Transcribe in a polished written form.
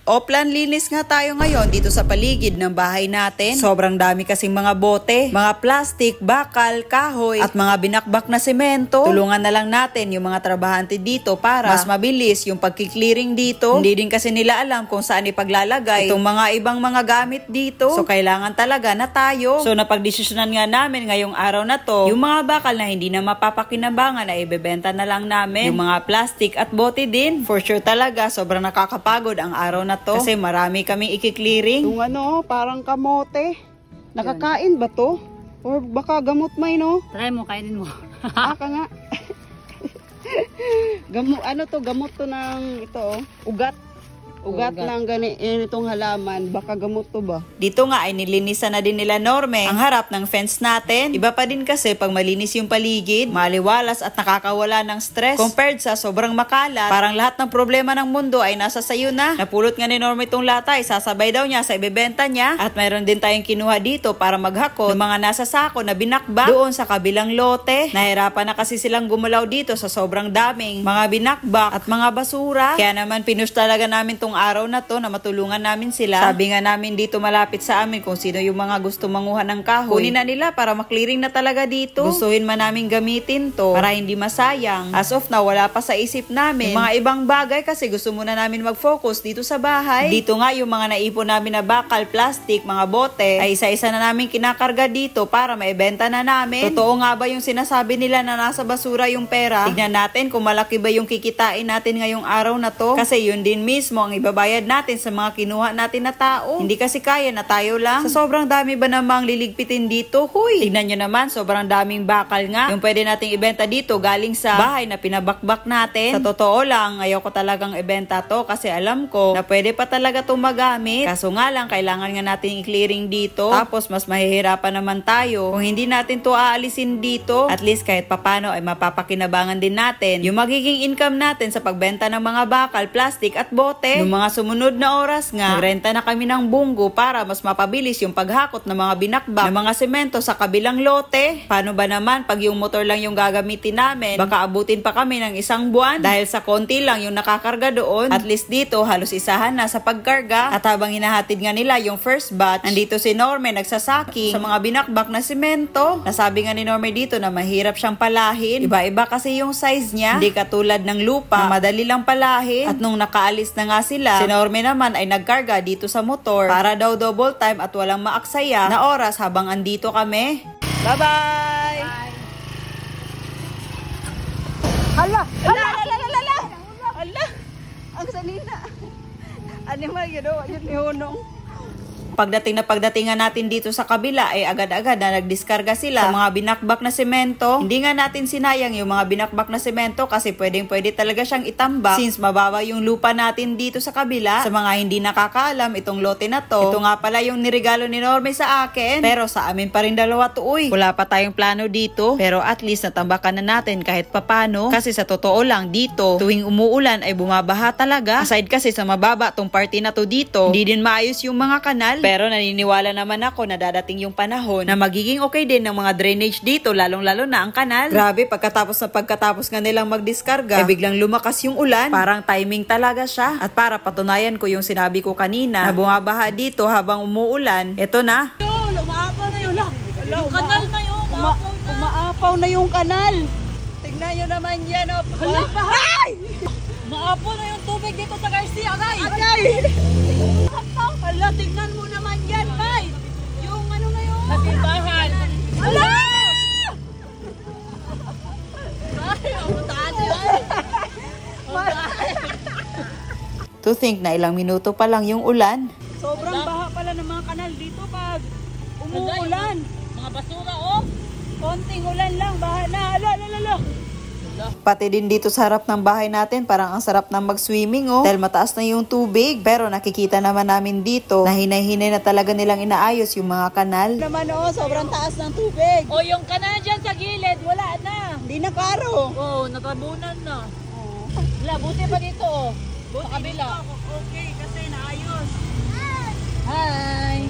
Oplan linis nga tayo ngayon dito sa paligid ng bahay natin. Sobrang dami kasing mga bote, mga plastic, bakal, kahoy, at mga binakbak na semento. Tulungan na lang natin yung mga trabahante dito para mas mabilis yung pagki-clearing dito. Hindi din kasi nila alam kung saan ipaglalagay itong mga ibang mga gamit dito. So kailangan talaga na tayo. So napagdesisyonan nga namin ngayong araw na to, yung mga bakal na hindi na mapapakinabangan ay ibebenta na lang namin. Yung mga plastic at bote din. For sure talaga, sobrang nakakapagod ang araw na to kasi marami kaming iki-clearing. Yung ano, parang kamote. Nakakain ba to? Or baka gamot may no? Try mo, kainin mo. Aka nga. Ano to? Gamot to ng ito oh. Ugat. Ugat ng ganitong halaman. Baka gamot to ba? Dito nga ay nilinisan na din nila Norme ang harap ng fence natin. Iba pa din kasi pag malinis yung paligid, maliwalas at nakakawala ng stress. Compared sa sobrang makalat, parang lahat ng problema ng mundo ay nasa sayo na. Napulot nga ni Norme itong lata, isasabay daw niya sa ibebenta niya. At mayroon din tayong kinuha dito para maghakot ng mga nasa sako na binakbak doon sa kabilang lote. Nahirapan na kasi silang gumalaw dito sa sobrang daming mga binakbak at mga basura. Kaya naman pinush talaga namin itong araw na to na matulungan namin sila. Sabi nga namin dito malapit sa amin kung sino yung mga gusto manguha ng kahoy. Kunin na nila para maklearing na talaga dito. Gustuhin man namin gamitin to para hindi masayang. As of now, wala pa sa isip namin mga ibang bagay kasi gusto muna namin mag-focus dito sa bahay. Dito nga yung mga naipon namin na bakal, plastic, mga bote ay isa-isa na namin kinakarga dito para maibenta na namin. Totoo nga ba yung sinasabi nila na nasa basura yung pera? Tignan natin kung malaki ba yung kikitain natin ngayong araw na to kasi yun din mismo ang ibabayad natin sa mga kinuha natin na tao. Hindi kasi kaya na tayo lang. Sa sobrang dami ba namang liligpitin dito? Huy! Tignan nyo naman, sobrang daming bakal nga. Yung pwede nating ibenta dito galing sa bahay na pinabakbak natin. Sa totoo lang, ayoko talagang ibenta to kasi alam ko na pwede pa talaga itong magamit. Kaso nga lang, kailangan nga natin i-clearing dito. Tapos mas mahihirapan naman tayo kung hindi natin to aalisin dito. At least kahit papano ay mapapakinabangan din natin yung magiging income natin sa pagbenta ng mga bakal, plastic at bote. Mga sumunod na oras nga, nagrenta na kami ng bunggo para mas mapabilis yung paghakot ng mga binakbak ng mga semento sa kabilang lote. Paano ba naman pag yung motor lang yung gagamitin namin? Baka abutin pa kami ng isang buwan dahil sa konti lang yung nakakarga doon. At least dito, halos isahan na sa pagkarga. At habang hinahatid nga nila yung first batch, nandito si Norme nagsasaki sa mga binakbak na semento. Nasabi nga ni Norme dito na mahirap siyang palahin. Iba-iba kasi yung size niya. Hindi katulad ng lupa na madali lang palahin. At nung nakaalis na nga sila, si Norme naman ay nagkarga dito sa motor para daw double time at walang maaksaya na oras habang andito kami. Bye-bye! Hala! Hala! Hala! Hala! Ang salina! Ano man yun o? Yun ihunong. Pagdating nga natin dito sa kabila ay agad-agad na nagdiskarga sila sa mga binakbak na semento. Hindi nga natin sinayang yung mga binakbak na semento kasi pwede talaga siyang itambak since mababa yung lupa natin dito sa kabila. Sa mga hindi nakakaalam itong lote na to, ito nga pala yung nirigalo ni Norme sa akin. Pero sa amin pa rin dalawa to uy. Wala pa tayong plano dito pero at least natambakan na natin kahit papano kasi sa totoo lang dito tuwing umuulan ay bumabaha talaga. Aside kasi sa mababa tong party na to dito, hindi din maayos yung mga kanal. Pero naniniwala naman ako na dadating yung panahon na magiging okay din ng mga drainage dito, lalong-lalo na ang kanal. Grabe, pagkatapos nga nilang magdiskarga, ay biglang lumakas yung ulan. Parang timing talaga siya. At para patunayan ko yung sinabi ko kanina na bumabaha dito habang umuulan, eto na. Umaapaw na yun lang. Yung kanal na yun. Umaapaw na yung kanal. Tignan nyo naman yan. Ay! Maapo na yung tubig dito sa Garcia, Agay! Agay! Hala, tignan mo naman yan, Bay! Yung ano na yun? Natimbahan! Hala! Ay, umutaan yun! To think na ilang minuto pa lang yung ulan. Sobrang baha pala ng mga kanal dito pag umuulan. Mga basura, oh! Konting ulan lang, baha na. Ala. Pati din dito sa harap ng bahay natin, parang ang sarap ng mag-swimming dahil mataas na yung tubig. Pero nakikita naman namin dito na hinay-hinay na talaga nilang inaayos yung mga kanal. Naman sobrang taas ng tubig. O yung kanal dyan sa gilid, wala na. Hindi na karo. Oh, natabunan na. Wala, buti pa dito, oh. Sa kabila. Okay, kasi naayos. Hi!